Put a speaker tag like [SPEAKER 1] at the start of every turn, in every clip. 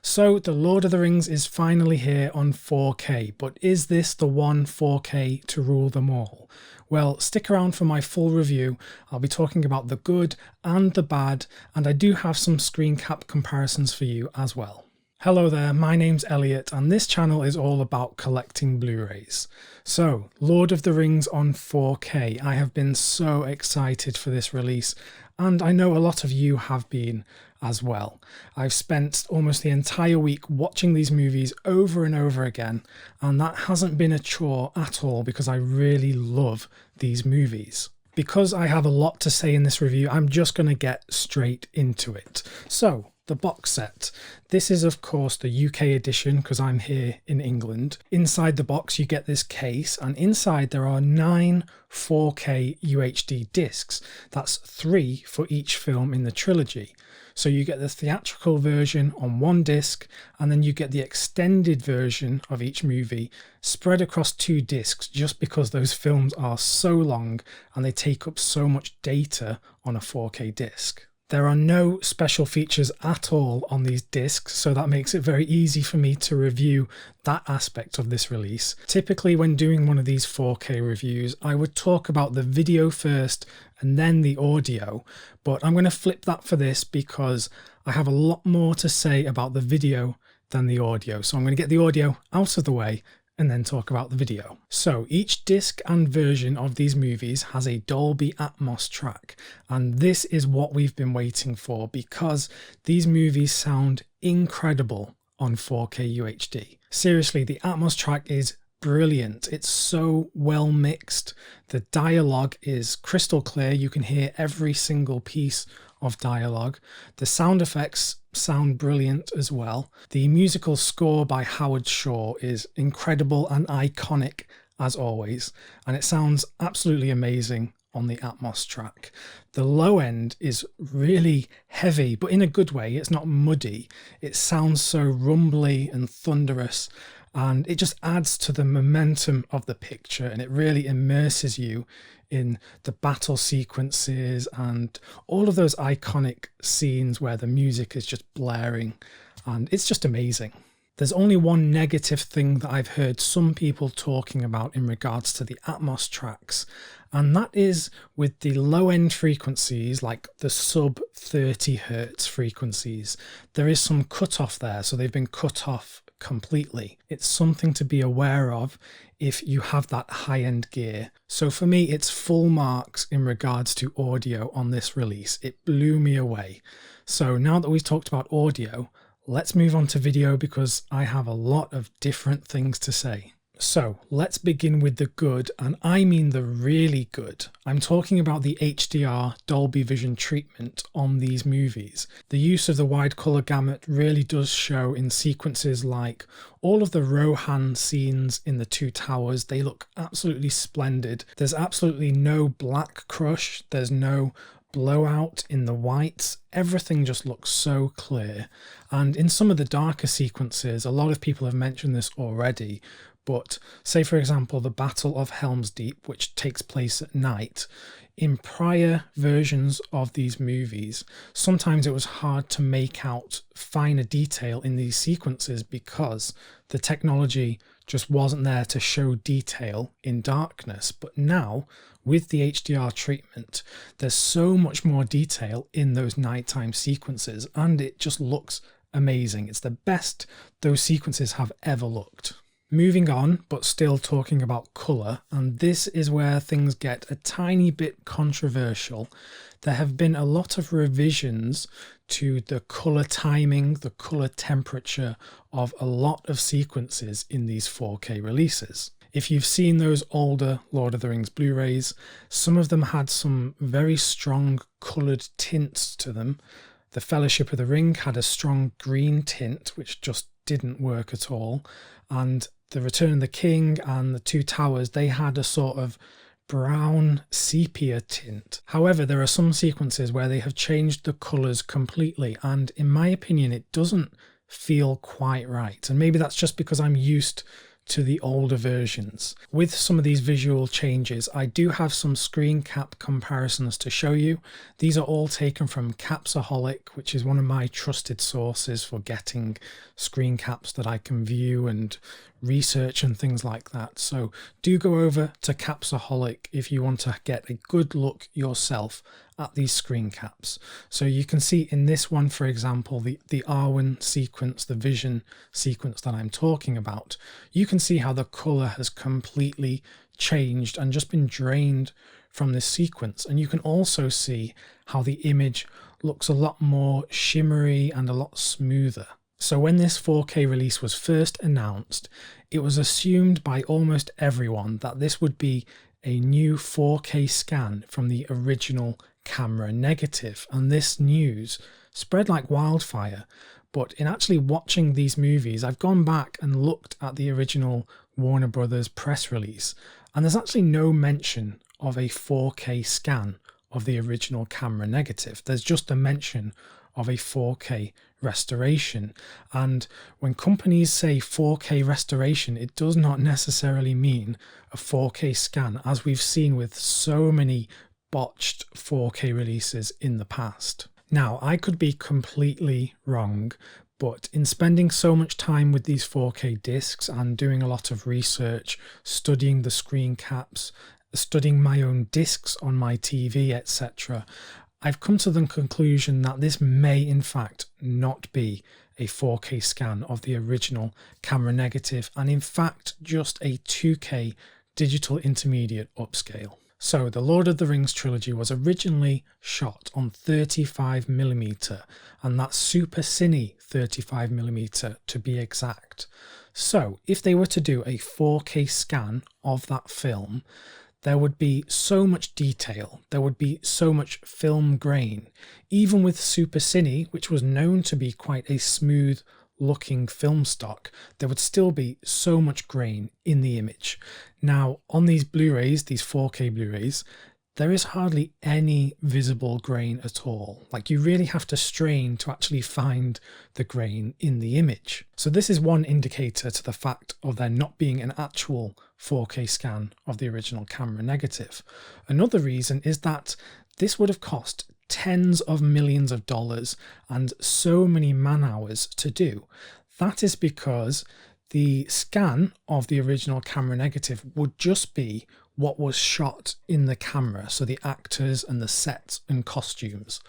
[SPEAKER 1] So The Lord of the Rings is finally here on 4K, but is this the one 4K to rule them all? Well, stick around for my full review. I'll be talking about the good and the bad, and I do have some screen cap comparisons for you as well. Hello there, my name's Elliot, and this channel is all about collecting Blu-rays. So, Lord of the Rings on 4K. I have been so excited for this release, and I know a lot of you have been as well. I've spent almost the entire week watching these movies over and over again, and that hasn't been a chore at all because I really love these movies. Because I have a lot to say in this review, I'm just going to get straight into it. So, the box set. This is of course the UK edition because I'm here in England. Inside the box you get this case, and inside there are 9 4K UHD discs. That's 3 for each film in the trilogy. So you get the theatrical version on one disc, and then you get the extended version of each movie spread across 2 discs just because those films are so long and they take up so much data on a 4K disc. There are no special features at all on these discs, so that makes it very easy for me to review that aspect of this release. Typically when doing one of these 4K reviews, I would talk about the video first and then the audio, but I'm going to flip that for this because I have a lot more to say about the video than the audio. So I'm going to get the audio out of the way and then talk about the video. So each disc and version of these movies has a Dolby Atmos track, and this is what we've been waiting for because these movies sound incredible on 4K UHD. Seriously, the Atmos track is brilliant. It's so well mixed. The dialogue is crystal clear. You can hear every single piece of dialogue. The sound effects sound brilliant as well. The musical score by Howard Shore is incredible and iconic as always, and it sounds absolutely amazing on the Atmos track. The low end is really heavy, but in a good way. It's not muddy. It sounds so rumbly and thunderous, and it just adds to the momentum of the picture, and it really immerses you in the battle sequences and all of those iconic scenes where the music is just blaring, and it's just amazing. There's only one negative thing that I've heard some people talking about in regards to the Atmos tracks, and that is with the low-end frequencies, like the sub 30 Hz frequencies. There is some cut-off there, so they've been cut off completely. It's something to be aware of if you have that high-end gear. So for me, it's full marks in regards to audio on this release. It blew me away. So now that we've talked about audio, let's move on to video because I have a lot of different things to say. So let's begin with the good, and I mean the really good. I'm talking about the HDR Dolby Vision treatment on these movies. The use of the wide colour gamut really does show in sequences like all of the Rohan scenes in the 2 towers. They look absolutely splendid. There's absolutely no black crush. There's no blowout in the whites. Everything just looks so clear. And in some of the darker sequences, a lot of people have mentioned this already, but say for example the Battle of Helm's Deep, which takes place at night, in prior versions of these movies, sometimes it was hard to make out finer detail in these sequences because the technology just wasn't there to show detail in darkness. But now, with the HDR treatment, there's so much more detail in those nighttime sequences, and it just looks amazing. It's the best those sequences have ever looked. Moving on, but still talking about colour, and this is where things get a tiny bit controversial. There have been a lot of revisions to the colour timing, the colour temperature of a lot of sequences in these 4K releases. If you've seen those older Lord of the Rings Blu-rays, some of them had some very strong coloured tints to them. The Fellowship of the Ring had a strong green tint, which just didn't work at all, and the Return of the King and the 2 Towers, they had a sort of brown sepia tint. However, there are some sequences where they have changed the colours completely, and in my opinion it doesn't feel quite right, and maybe that's just because I'm used to the older versions. With some of these visual changes, I do have some screen cap comparisons to show you. These are all taken from Capsaholic, which is one of my trusted sources for getting screen caps that I can view and research and things like that. So do go over to Capsaholic if you want to get a good look yourself at these screen caps. So you can see in this one, for example, the Arwen sequence, the vision sequence that I'm talking about, you can see how the color has completely changed and just been drained from this sequence. And you can also see how the image looks a lot more shimmery and a lot smoother. So when this 4K release was first announced, it was assumed by almost everyone that this would be a new 4K scan from the original camera negative, and this news spread like wildfire. But in actually watching these movies, I've gone back and looked at the original Warner Brothers press release, and there's actually no mention of a 4K scan of the original camera negative. There's just a mention of a 4K restoration. And when companies say 4K restoration, it does not necessarily mean a 4K scan, as we've seen with so many botched 4K releases in the past. Now, I could be completely wrong, but in spending so much time with these 4K discs and doing a lot of research, studying the screen caps, studying my own discs on my TV, etc., I've come to the conclusion that this may in fact not be a 4K scan of the original camera negative, and in fact just a 2K digital intermediate upscale. So the Lord of the Rings trilogy was originally shot on 35mm, and that's Super Cine 35mm to be exact. So if they were to do a 4K scan of that film, there would be so much detail, there would be so much film grain. Even with Super Cine, which was known to be quite a smooth looking film stock, there would still be so much grain in the image. Now, on these Blu-rays, these 4K Blu-rays, there is hardly any visible grain at all. Like, you really have to strain to actually find the grain in the image. So this is one indicator to the fact of there not being an actual 4K scan of the original camera negative. Another reason is that this would have cost tens of millions of dollars and so many man hours to do. That is because the scan of the original camera negative would just be what was shot in the camera, so the actors and the sets and costumes.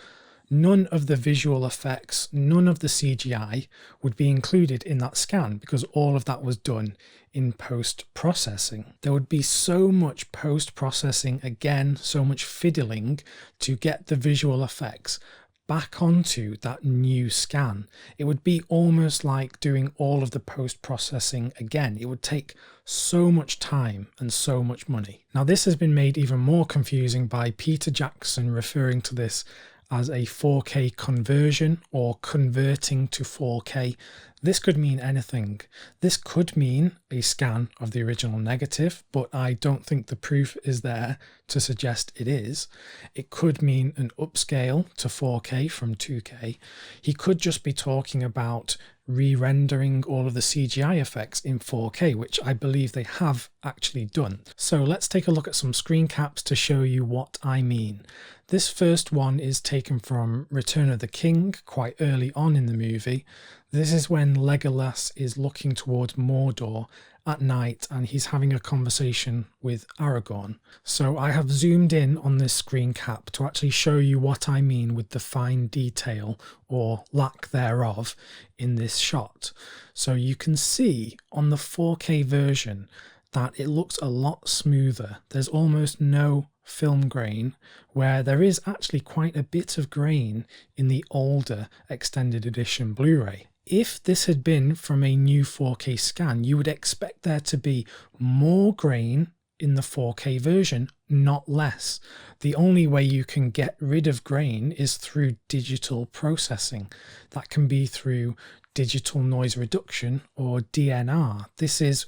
[SPEAKER 1] None of the visual effects, none of the CGI would be included in that scan because all of that was done in post-processing. There would be so much post-processing, again, so much fiddling to get the visual effects back onto that new scan. It would be almost like doing all of the post-processing again. It would take so much time and so much money. Now, this has been made even more confusing by Peter Jackson referring to this as a 4K conversion or converting to 4K. This could mean anything. This could mean a scan of the original negative, but I don't think the proof is there to suggest it is. It could mean an upscale to 4K from 2K. He could just be talking about re-rendering all of the CGI effects in 4K, which I believe they have actually done. So let's take a look at some screen caps to show you what I mean. This first one is taken from Return of the King, quite early on in the movie. This is when Legolas is looking towards Mordor at night and he's having a conversation with Aragorn. So I have zoomed in on this screen cap to actually show you what I mean with the fine detail or lack thereof in this shot. So you can see on the 4K version that it looks a lot smoother. There's almost no film grain, where there is actually quite a bit of grain in the older extended edition Blu-ray. If this had been from a new 4K scan, you would expect there to be more grain in the 4K version, not less. The only way you can get rid of grain is through digital processing. That can be through digital noise reduction or DNR. This is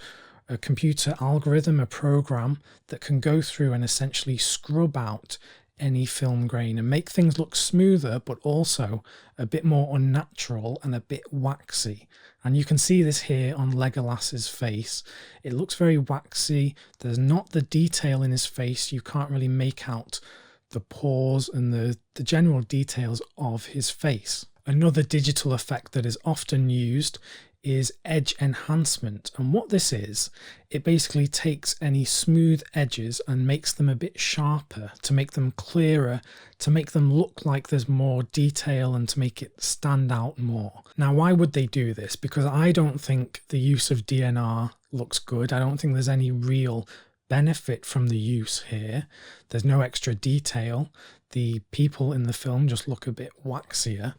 [SPEAKER 1] a computer algorithm, a program that can go through and essentially scrub out any film grain and make things look smoother, but also a bit more unnatural and a bit waxy. And you can see this here on Legolas's face. It looks very waxy. There's not the detail in his face. You can't really make out the pores and the general details of his face. Another digital effect that is often used is edge enhancement, and what this is, it basically takes any smooth edges and makes them a bit sharper, to make them clearer, to make them look like there's more detail and to make it stand out more. Now, why would they do this? Because I don't think the use of DNR looks good. I don't think there's any real benefit from the use here. There's no extra detail. The people in the film just look a bit waxier.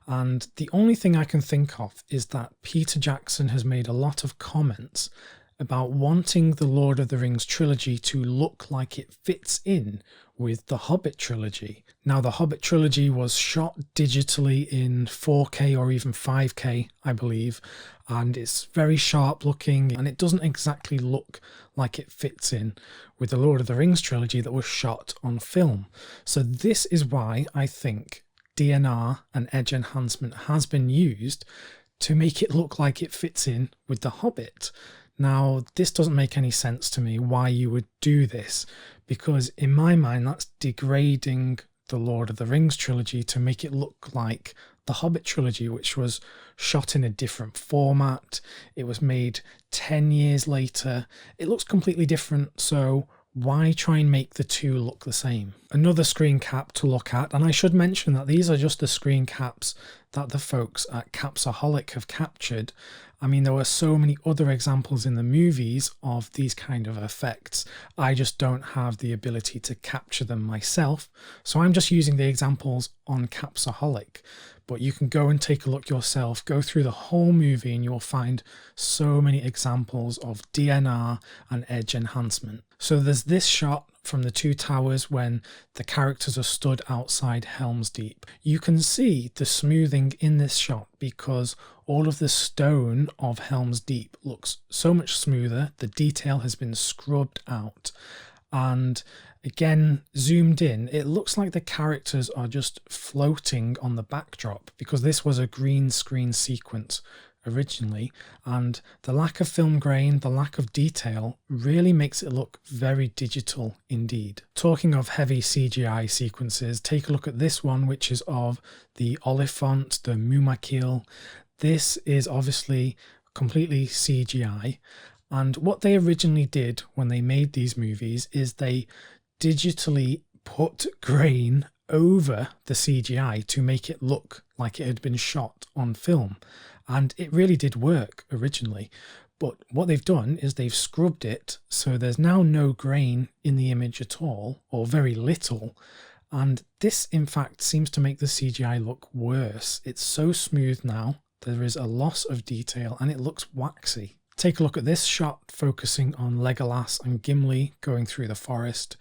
[SPEAKER 1] And the only thing I can think of is that Peter Jackson has made a lot of comments about wanting the Lord of the Rings trilogy to look like it fits in with the Hobbit trilogy. Now, the Hobbit trilogy was shot digitally in 4K or even 5K, I believe, and it's very sharp looking, and it doesn't exactly look like it fits in with the Lord of the Rings trilogy that was shot on film. So this is why I think DNR and edge enhancement has been used to make it look like it fits in with The Hobbit. Now, this doesn't make any sense to me why you would do this, because in my mind that's degrading the Lord of the Rings trilogy to make it look like the Hobbit trilogy, which was shot in a different format. It was made 10 years later. It looks completely different, so why try and make the two look the same? Another screen cap to look at, and I should mention that these are just the screen caps that the folks at Capsaholic have captured. I mean, there were so many other examples in the movies of these kind of effects. I just don't have the ability to capture them myself, so I'm just using the examples on Capsaholic. But you can go and take a look yourself, go through the whole movie, and you'll find so many examples of DNR and edge enhancement. So there's this shot from the two towers when the characters are stood outside Helm's Deep. You can see the smoothing in this shot because all of the stone of Helm's Deep looks so much smoother. The detail has been scrubbed out. And again, zoomed in, it looks like the characters are just floating on the backdrop because this was a green screen sequence originally, and the lack of film grain, the lack of detail really makes it look very digital indeed. Talking of heavy CGI sequences, take a look at this one, which is of the Oliphant, the Mumakil. This is obviously completely CGI, and what they originally did when they made these movies is they digitally put grain over the CGI to make it look like it had been shot on film. And it really did work originally. But what they've done is they've scrubbed it, so there's now no grain in the image at all, or very little. And this, in fact, seems to make the CGI look worse. It's so smooth now, there is a loss of detail, and it looks waxy. Take a look at this shot focusing on Legolas and Gimli going through the forest.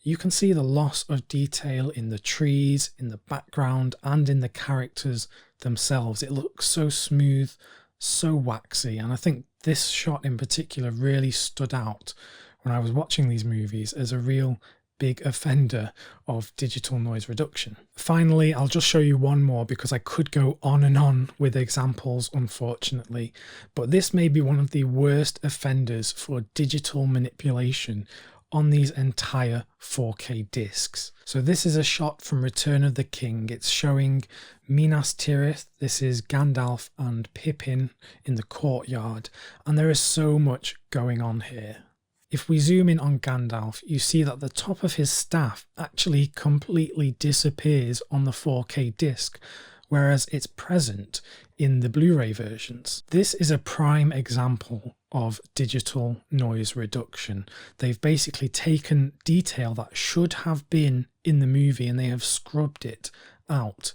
[SPEAKER 1] You can see the loss of detail in the trees, in the background, and in the characters themselves. It looks so smooth, so waxy, and I think this shot in particular really stood out when I was watching these movies as a real big offender of digital noise reduction. Finally, I'll just show you one more because I could go on and on with examples, unfortunately, but this may be one of the worst offenders for digital manipulation on these entire 4K discs. So this is a shot from Return of the King. It's showing Minas Tirith. This is Gandalf and Pippin in the courtyard, and there is so much going on here. If we zoom in on Gandalf, you see that the top of his staff actually completely disappears on the 4K disc, whereas it's present in the Blu-ray versions. This is a prime example of digital noise reduction. They've basically taken detail that should have been in the movie and they have scrubbed it out.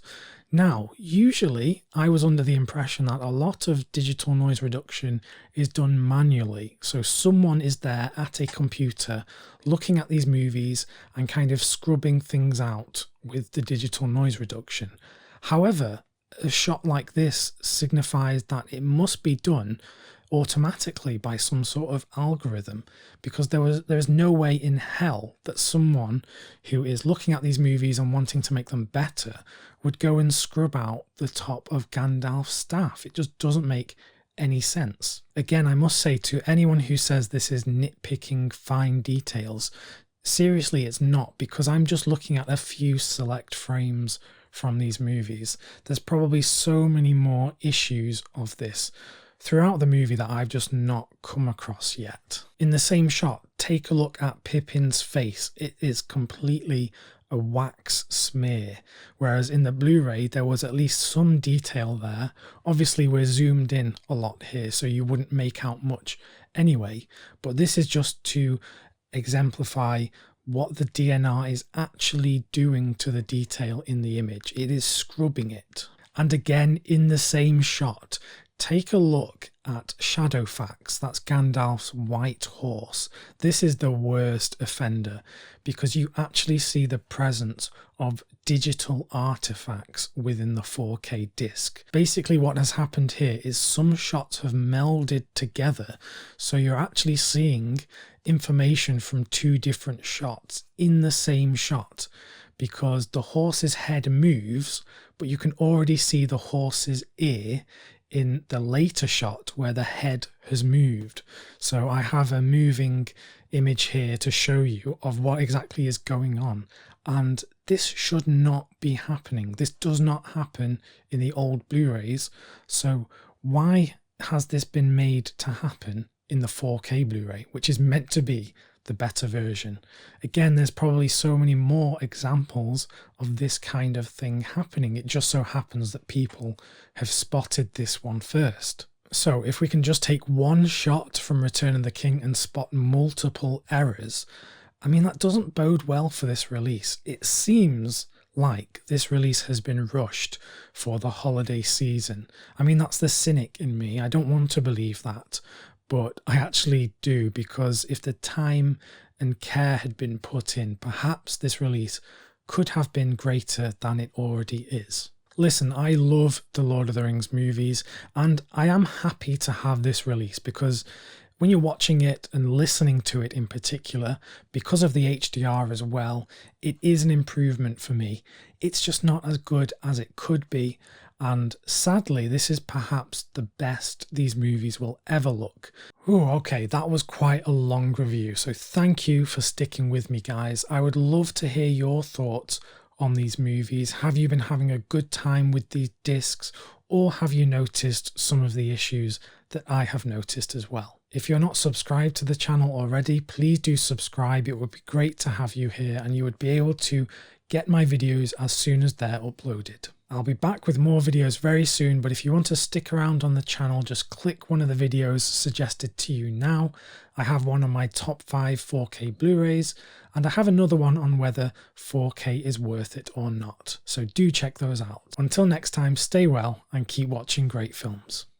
[SPEAKER 1] Now, usually I was under the impression that a lot of digital noise reduction is done manually. So someone is there at a computer looking at these movies and kind of scrubbing things out with the digital noise reduction. However, a shot like this signifies that it must be done automatically by some sort of algorithm, because there's no way in hell that someone who is looking at these movies and wanting to make them better would go and scrub out the top of Gandalf's staff. It just doesn't make any sense. Again, I must say to anyone who says this is nitpicking fine details, seriously, it's not, because I'm just looking at a few select frames from these movies. There's probably so many more issues of this throughout the movie that I've just not come across yet. In the same shot, take a look at Pippin's face. It is completely a wax smear, whereas in the Blu-ray there was at least some detail there. Obviously we're zoomed in a lot here, so you wouldn't make out much anyway, but this is just to exemplify what the DNR is actually doing to the detail in the image. It is scrubbing it. And again, in the same shot, take a look at Shadowfax. That's Gandalf's white horse. This is the worst offender, because you actually see the presence of digital artifacts within the 4K disc. Basically what has happened here is some shots have melded together, so you're actually seeing information from two different shots in the same shot, because the horse's head moves, but you can already see the horse's ear in the later shot where the head has moved. So I have a moving image here to show you of what exactly is going on, and this should not be happening. This does not happen in the old Blu-rays, so why has this been made to happen in the 4K Blu-ray, which is meant to be the better version? Again, there's probably so many more examples of this kind of thing happening. It just so happens that people have spotted this one first. So if we can just take one shot from Return of the King and spot multiple errors, I mean, that doesn't bode well for this release. It seems like this release has been rushed for the holiday season. I mean, that's the cynic in me. I don't want to believe that, but I actually do, because if the time and care had been put in, perhaps this release could have been greater than it already is. Listen, I love the Lord of the Rings movies, and I am happy to have this release, because when you're watching it and listening to it in particular, because of the HDR as well, it is an improvement for me. It's just not as good as it could be, and sadly this is perhaps the best these movies will ever look. Ooh, okay, that was quite a long review, so thank you for sticking with me, guys. I would love to hear your thoughts on these movies. Have you been having a good time with these discs, or have you noticed some of the issues that I have noticed as well? If you're not subscribed to the channel already, please do subscribe. It would be great to have you here, and you would be able to get my videos as soon as they're uploaded. I'll be back with more videos very soon, but if you want to stick around on the channel, just click one of the videos suggested to you now. I have one on my top 5 4K Blu-rays, and I have another one on whether 4K is worth it or not. So do check those out. Until next time, stay well and keep watching great films.